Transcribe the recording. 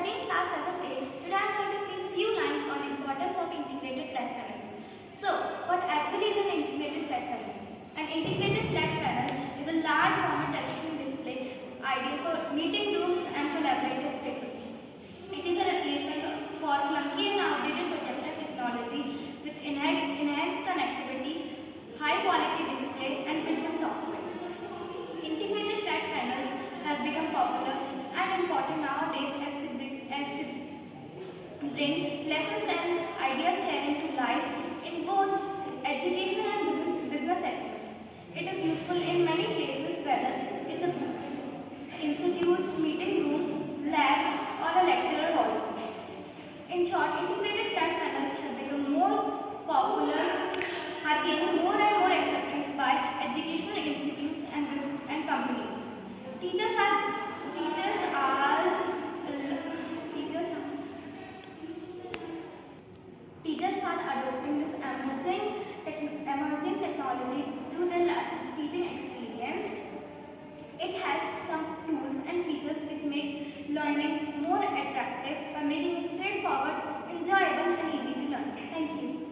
studying class 7A. Today I am going to speak few lines on importance of integrated flat panels. So, what actually is an integrated flat panel? An integrated flat panel is a large format touchscreen display ideal for meeting rooms and collaborative spaces. It is a replacement for clunky and outdated projector technology with enhanced connectivity, high quality display and built-in software. Integrated flat panels have become popular and important nowadays as they bring lessons and ideas sharing to life in both education and business settings. It is useful in many places, whether it's a institutes, meeting room, lab or a lecturer hall. In short, integrated flat panels have become more popular, are gaining more and more acceptance by educational institutes and companies. Teachers are adopting this emerging technology to their teaching experience. It has some tools and features which make learning more attractive by making it straightforward, enjoyable and easy to learn. Thank you.